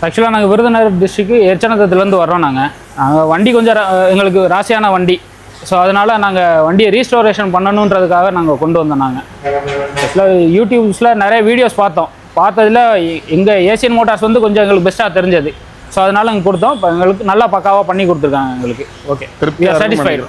ஆக்சுவலாக நாங்கள் விருதுநகர் டிஸ்ட்ரிக்ட் எச்சனத்தத்துலேருந்து வர்றோம். நாங்கள் வண்டி கொஞ்சம் எங்களுக்கு ராசியான வண்டி. ஸோ அதனால் நாங்கள் வண்டியை ரீஸ்டோரேஷன் பண்ணணுன்றதுக்காக நாங்கள் கொண்டு வந்தோம். நாங்கள் ஆக்சுவலாக யூடியூப்ஸில் நிறைய வீடியோஸ் பார்த்ததில் எங்கள் ஏசியன் மோட்டார்ஸ் வந்து கொஞ்சம் எங்களுக்கு பெஸ்ட்டாக தெரிஞ்சது. ஸோ அதனால் இங்கே கொடுத்தோம். இப்போ எங்களுக்கு நல்லா பக்காவாக பண்ணி கொடுத்துருக்காங்க எங்களுக்கு. Okay, satisfied.